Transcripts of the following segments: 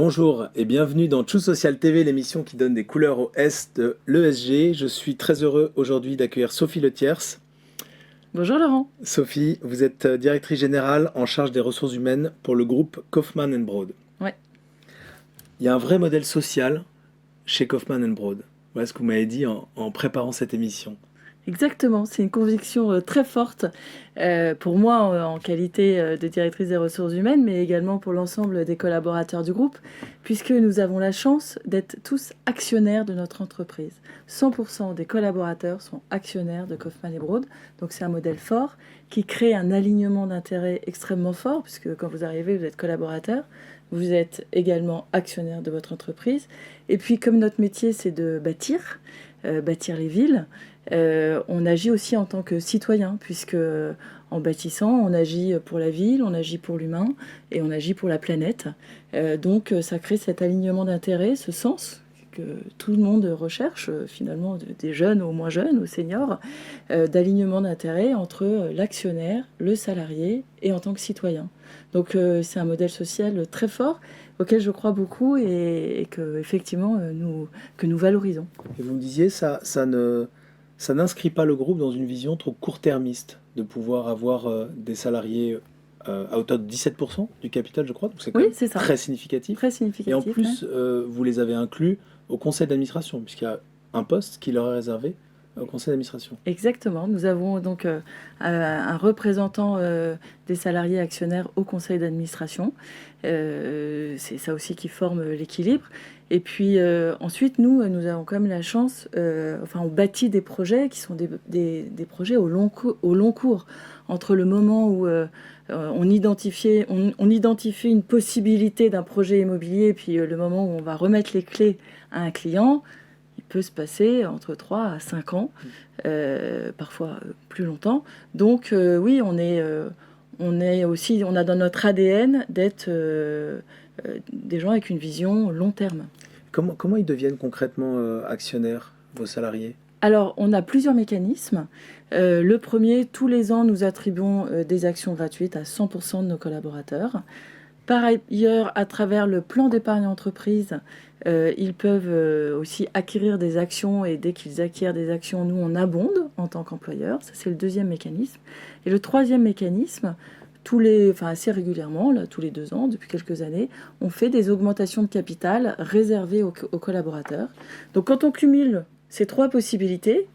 Bonjour et bienvenue dans True Social TV, l'émission qui donne des couleurs au S de l'ESG. Je suis très heureux aujourd'hui d'accueillir Sophie Letiers. Bonjour Laurent. Sophie, vous êtes directrice générale en charge des ressources humaines pour le groupe Kaufmann Broad. Ouais. Il y a un vrai modèle social chez Kaufmann Broad. Voilà ce que vous m'avez dit en préparant cette émission. Exactement, c'est une conviction très forte pour moi en qualité de directrice des ressources humaines, mais également pour l'ensemble des collaborateurs du groupe, puisque nous avons la chance d'être tous actionnaires de notre entreprise. 100% des collaborateurs sont actionnaires de Kaufmann Broad, donc c'est un modèle fort qui crée un alignement d'intérêts extrêmement fort, puisque quand vous arrivez, vous êtes collaborateur, vous êtes également actionnaire de votre entreprise, et puis comme notre métier c'est de bâtir les villes, on agit aussi en tant que citoyen, puisque en bâtissant, on agit pour la ville, on agit pour l'humain et on agit pour la planète. Donc ça crée cet alignement d'intérêts, ce sens que tout le monde recherche, finalement, des jeunes aux moins jeunes, aux seniors, d'alignement d'intérêts entre l'actionnaire, le salarié et en tant que citoyen. Donc c'est un modèle social très fort auquel je crois beaucoup et que effectivement que nous valorisons. Et vous me disiez, ça n'inscrit pas le groupe dans une vision trop court-termiste de pouvoir avoir des salariés à hauteur de 17% du capital, je crois. Donc c'est quand même c'est ça. très significatif. Très significatif. Et en plus, vous les avez inclus au conseil d'administration, puisqu'il y a un poste qui leur est réservé au conseil d'administration. Exactement. Nous avons donc un représentant des salariés actionnaires au conseil d'administration. C'est ça aussi qui forme l'équilibre. Et puis ensuite, nous avons quand même la chance, on bâtit des projets qui sont des projets au long cours. Entre le moment où on identifie une possibilité d'un projet immobilier, puis le moment où on va remettre les clés à un client, il peut se passer entre 3 à 5 ans, parfois plus longtemps. Donc oui, on a dans notre ADN d'être des gens avec une vision long terme. Comment ils deviennent concrètement actionnaires, vos salariés ? Alors, on a plusieurs mécanismes. Le premier, tous les ans, nous attribuons des actions gratuites à 100% de nos collaborateurs. Par ailleurs, à travers le plan d'épargne entreprise, ils peuvent aussi acquérir des actions et dès qu'ils acquièrent des actions, nous, on abonde en tant qu'employeur. Ça, c'est le deuxième mécanisme. Et le troisième mécanisme, assez régulièrement, là, tous les 2 ans, depuis quelques années, on fait des augmentations de capital réservées aux collaborateurs. Donc, quand on cumule ces 3 possibilités,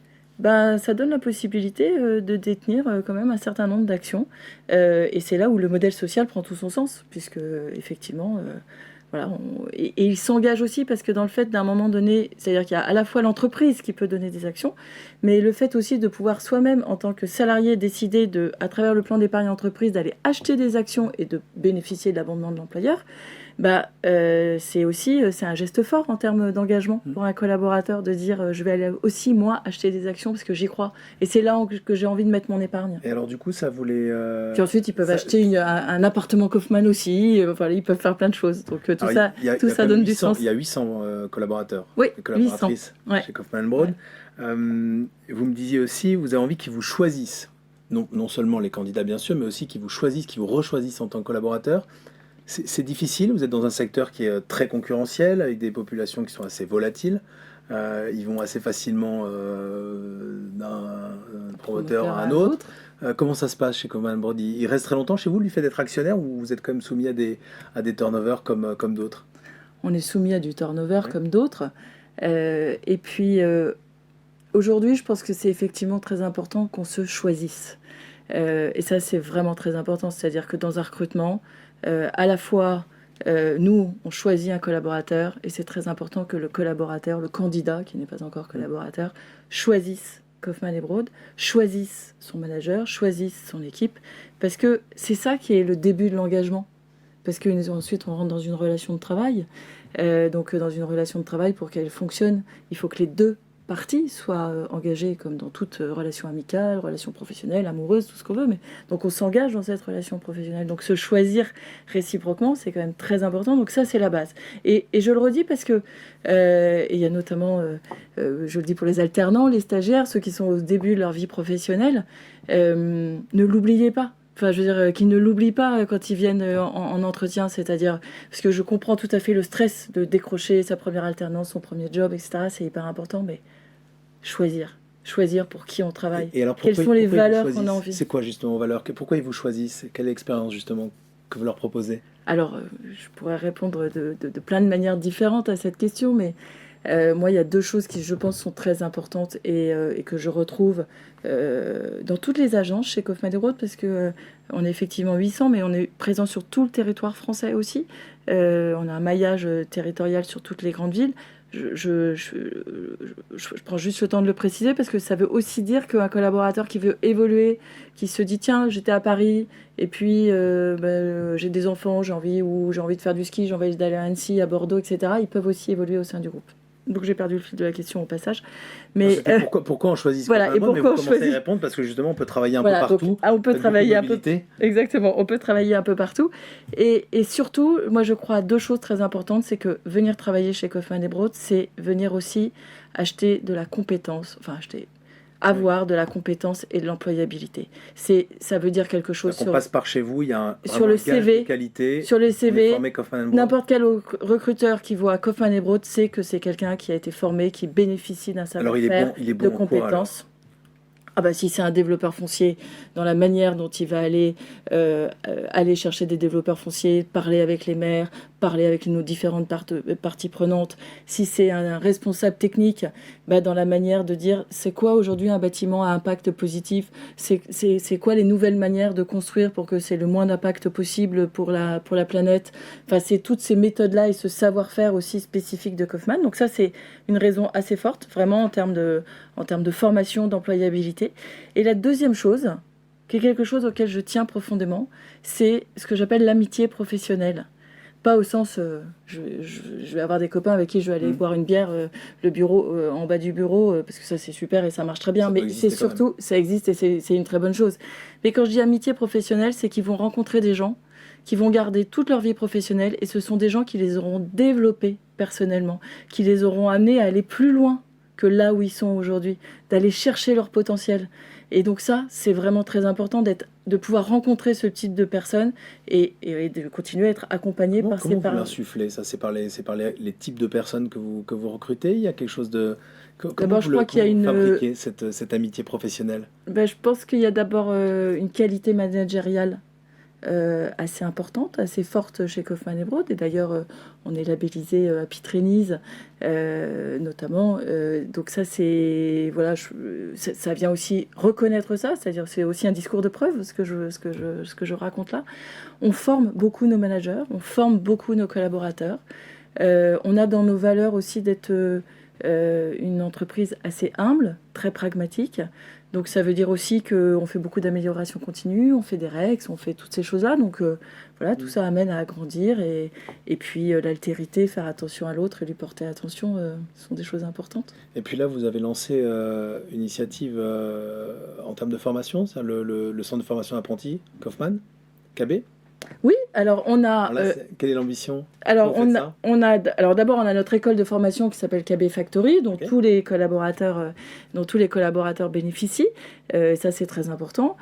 ça donne la possibilité de détenir quand même un certain nombre d'actions. Et c'est là où le modèle social prend tout son sens, puisque effectivement, et il s'engage aussi parce que dans le fait d'un moment donné, c'est-à-dire qu'il y a à la fois l'entreprise qui peut donner des actions, mais le fait aussi de pouvoir soi-même, en tant que salarié, décider à travers le plan d'épargne entreprise, d'aller acheter des actions et de bénéficier de l'abondement de l'employeur, c'est un geste fort en termes d'engagement pour un collaborateur de dire je vais aller aussi moi acheter des actions parce que j'y crois et c'est là que j'ai envie de mettre mon épargne. Et alors du coup ça voulait... Puis ensuite ils peuvent acheter un appartement Kaufmann aussi, ils peuvent faire plein de choses. Donc tout ça donne du sens. Il y a 800 collaborateurs, oui, collaboratrices 800, chez Kaufmann Broad. Ouais. Vous me disiez aussi, vous avez envie qu'ils vous choisissent. Non seulement les candidats bien sûr, mais aussi qu'ils vous choisissent, qu'ils vous rechoisissent en tant que collaborateur. C'est difficile, vous êtes dans un secteur qui est très concurrentiel, avec des populations qui sont assez volatiles. Ils vont assez facilement d'un promoteur à un autre. Comment ça se passe chez Kaufmann Broad ? Il reste très longtemps chez vous, lui fait d'être actionnaire, ou vous êtes quand même soumis à des turnovers comme d'autres ? On est soumis à du turnover comme d'autres. Et puis, aujourd'hui, je pense que c'est effectivement très important qu'on se choisisse. Et ça, c'est vraiment très important. C'est-à-dire que dans un recrutement, à la fois, nous, on choisit un collaborateur et c'est très important que le collaborateur, le candidat, qui n'est pas encore collaborateur, choisisse Kaufmann Broad, choisisse son manager, choisisse son équipe, parce que c'est ça qui est le début de l'engagement. Parce qu'ensuite, on rentre dans une relation de travail. Donc, dans une relation de travail, pour qu'elle fonctionne, il faut que les 2 parties soient engagées comme dans toute relation amicale, relation professionnelle, amoureuse, tout ce qu'on veut. Mais donc on s'engage dans cette relation professionnelle. Donc se choisir réciproquement, c'est quand même très important. Donc ça, c'est la base. Et je le redis parce que il y a notamment, je le dis pour les alternants, les stagiaires, ceux qui sont au début de leur vie professionnelle, ne l'oubliez pas. Enfin, je veux dire, qu'ils ne l'oublient pas quand ils viennent en entretien, c'est-à-dire, parce que je comprends tout à fait le stress de décrocher sa première alternance, son premier job, etc. C'est hyper important, mais choisir pour qui on travaille. Alors Quelles sont les valeurs qu'on a envie. C'est quoi justement vos valeurs? Pourquoi ils vous choisissent? Quelle expérience justement que vous leur proposez? Alors, je pourrais répondre de plein de manières différentes à cette question, mais moi, il y a deux choses qui, je pense, sont très importantes et que je retrouve dans toutes les agences chez Kaufmann Emeraude, parce que on est effectivement 800, mais on est présent sur tout le territoire français aussi. On a un maillage territorial sur toutes les grandes villes. Je prends juste le temps de le préciser parce que ça veut aussi dire qu'un collaborateur qui veut évoluer, qui se dit tiens, j'étais à Paris et puis j'ai des enfants, j'ai envie de faire du ski, j'ai envie d'aller à Annecy, à Bordeaux, etc. Ils peuvent aussi évoluer au sein du groupe. Donc j'ai perdu le fil de la question au passage. Mais pourquoi on choisit voilà, et pourquoi mais vous on commencez choisit à répondre parce que justement on peut travailler un voilà, peu partout. Donc, on peut travailler un peu. Exactement, on peut travailler un peu partout. Et surtout, moi je crois à deux choses très importantes, c'est que venir travailler chez Kaufmann Emeraude, c'est venir aussi acheter de la compétence, avoir de la compétence et de l'employabilité. Ça veut dire quelque chose on passe par chez vous, il y a sur le CV, de qualité, sur le CV, n'importe quel recruteur qui voit Kaufmann Emeraude sait que c'est quelqu'un qui a été formé, qui bénéficie d'un savoir-faire, de compétences. Ah bah si c'est un développeur foncier, dans la manière dont il va aller chercher des développeurs fonciers, parler avec les maires, parler avec nos différentes parties prenantes. Si c'est un responsable technique, dans la manière de dire c'est quoi aujourd'hui un bâtiment à impact positif, c'est quoi les nouvelles manières de construire pour que c'est le moins d'impact possible pour la planète. Enfin, c'est toutes ces méthodes-là et ce savoir-faire aussi spécifique de Kaufmann. Donc ça, c'est une raison assez forte, vraiment en termes de formation, d'employabilité. Et la deuxième chose, qui est quelque chose auquel je tiens profondément, c'est ce que j'appelle l'amitié professionnelle. Pas au sens, je vais avoir des copains avec qui je vais aller boire une bière, le bureau en bas du bureau, parce que ça c'est super et ça marche très bien. Mais c'est surtout, ça existe et c'est une très bonne chose. Mais quand je dis amitié professionnelle, c'est qu'ils vont rencontrer des gens qui vont garder toute leur vie professionnelle et ce sont des gens qui les auront développés personnellement, qui les auront amenés à aller plus loin que là où ils sont aujourd'hui, d'aller chercher leur potentiel. Et donc ça, c'est vraiment très important de pouvoir rencontrer ce type de personnes et de continuer à être accompagné par ces parents. Comment vous l'insufflez ça? C'est par les types de personnes que vous recrutez? Il y a quelque chose de... Comment je crois qu'il y a fabriquer cette amitié professionnelle? Je pense qu'il y a d'abord une qualité managériale assez importante, assez forte chez Kaufmann Emeraude. Et d'ailleurs, on est labellisé à Pitrenise, notamment. Donc ça, ça vient aussi reconnaître ça, c'est-à-dire c'est aussi un discours de preuve, ce que je raconte là. On forme beaucoup nos managers, on forme beaucoup nos collaborateurs. On a dans nos valeurs aussi d'être une entreprise assez humble, très pragmatique. Donc ça veut dire aussi qu'on fait beaucoup d'amélioration continue, on fait des REX, on fait toutes ces choses-là. Donc tout ça amène à grandir. Et puis l'altérité, faire attention à l'autre et lui porter attention, sont des choses importantes. Et puis là, vous avez lancé une initiative en termes de formation, c'est le centre de formation apprenti, Kaufmann, KB. Oui, alors on a... Alors là, quelle est l'ambition? Alors d'abord on a notre école de formation qui s'appelle KB Factory, dont tous les collaborateurs bénéficient. Ça c'est très important.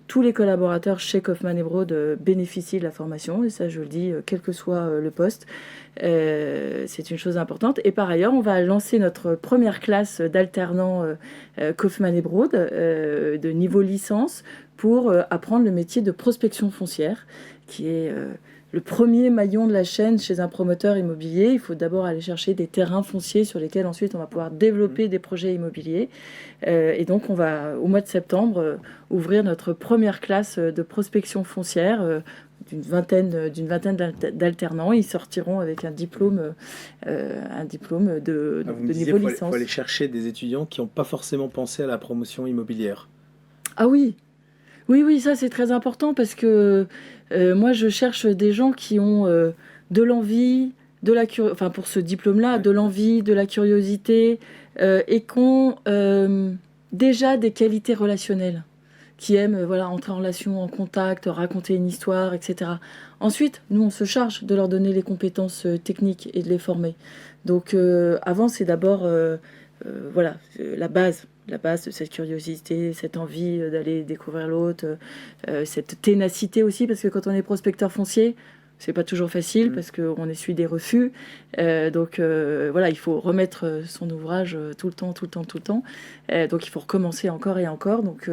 Tous les collaborateurs chez Kaufmann Emeraude bénéficient de la formation, et ça je le dis quel que soit le poste. C'est une chose importante. Et par ailleurs, on va lancer notre première classe d'alternants Kaufmann Emeraude de niveau licence pour apprendre le métier de prospection foncière, qui est le premier maillon de la chaîne chez un promoteur immobilier. Il faut d'abord aller chercher des terrains fonciers sur lesquels ensuite on va pouvoir développer des projets immobiliers. Et donc on va, au mois de septembre, ouvrir notre première classe de prospection foncière d'une vingtaine d'alternants. Ils sortiront avec un diplôme de niveau licence. Il faut aller chercher des étudiants qui n'ont pas forcément pensé à la promotion immobilière. Ah oui. Oui, ça c'est très important parce que moi je cherche des gens qui ont de l'envie, pour ce diplôme-là, de l'envie, de la curiosité et qui ont déjà des qualités relationnelles, qui aiment entrer en relation, en contact, raconter une histoire, etc. Ensuite, nous on se charge de leur donner les compétences techniques et de les former. Donc avant c'est d'abord la base. la base de cette curiosité, cette envie d'aller découvrir l'autre, cette ténacité aussi, parce que quand on est prospecteur foncier, c'est pas toujours facile parce qu'on essuie des refus. Donc voilà, il faut remettre son ouvrage tout le temps. Donc il faut recommencer encore et encore. Donc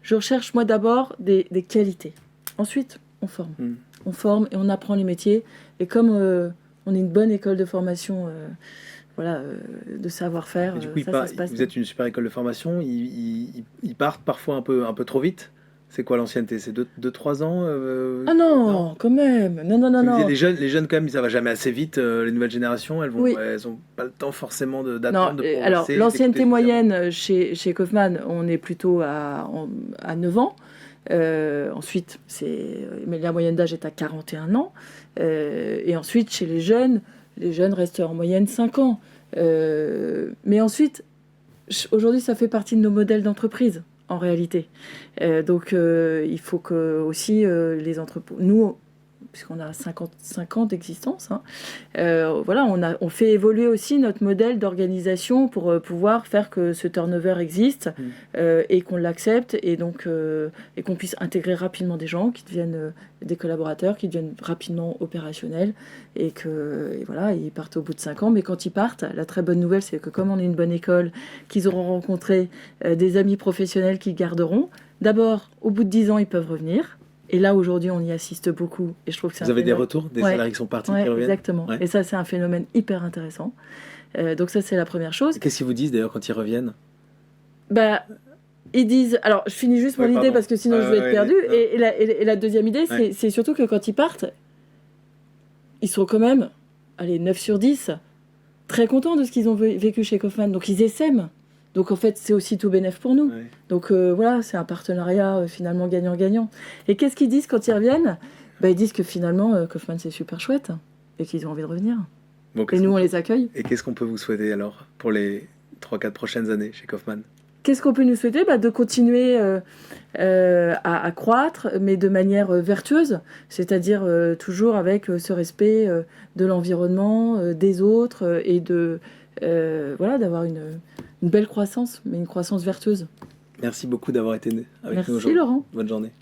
je recherche moi d'abord des qualités. Ensuite, on forme. On forme et on apprend les métiers. Et comme on est une bonne école de formation, de savoir-faire, Et du coup, ça se passe vous bien. êtes une super école de formation, ils partent parfois un peu trop vite. C'est quoi l'ancienneté? C'est 2-3 ans Ah non, quand même. Non. Parce que vous disiez, les jeunes, quand même, ça va jamais assez vite. Les nouvelles générations, Oui. elles ont pas le temps forcément Non, d'attendre, de alors progresser, d'écouter l'ancienneté suffisamment. moyenne chez Kaufmann, on est plutôt à 9 ans. Ensuite, mais la moyenne d'âge est à 41 ans. Et ensuite, chez les jeunes restent en moyenne 5 ans. Mais ensuite, aujourd'hui, ça fait partie de nos modèles d'entreprise, en réalité. Donc, il faut que aussi les entreprises... Nous, puisqu'on a 55 ans d'existence, hein, on fait évoluer aussi notre modèle d'organisation pour pouvoir faire que ce turnover existe et qu'on l'accepte et donc et qu'on puisse intégrer rapidement des gens qui deviennent des collaborateurs, qui deviennent rapidement opérationnels et voilà, ils partent au bout de 5 ans. Mais quand ils partent, la très bonne nouvelle, c'est que comme on est une bonne école, qu'ils auront rencontré des amis professionnels qu'ils garderont. D'abord, au bout de 10 ans, ils peuvent revenir. Et là, aujourd'hui, on y assiste beaucoup. Et je trouve que c'est Vous un avez des phénomène... retours des Ouais, salariés qui sont partis, qui ouais, reviennent? exactement. Ouais. Et ça, c'est un phénomène hyper intéressant. Donc ça, c'est la première chose. Et qu'est-ce qu'ils vous disent d'ailleurs quand ils reviennent? Bah, ils disent... Alors, je finis juste mon Ouais, idée pardon. parce que sinon, je vais être perdue. Non. Et la deuxième idée, Ouais. c'est surtout que quand ils partent, ils sont quand même, allez, 9 sur 10, très contents de ce qu'ils ont vécu chez Kaufmann. Donc, ils essaiment. Donc, en fait, c'est aussi tout bénef pour nous. Ouais. Donc, voilà, c'est un partenariat finalement gagnant-gagnant. Et qu'est-ce qu'ils disent quand ils reviennent? Ils disent que finalement, Kaufmann, c'est super chouette et qu'ils ont envie de revenir. Bon, Et nous, on les accueille. Et qu'est-ce qu'on peut vous souhaiter alors pour les 3-4 prochaines années chez Kaufmann? Qu'est-ce qu'on peut nous souhaiter? De continuer à croître, mais de manière vertueuse, c'est-à-dire toujours avec ce respect de l'environnement, des autres, et d'avoir une belle croissance, mais une croissance vertueuse. Merci beaucoup d'avoir été avec nous Merci aujourd'hui. Laurent. Bonne journée.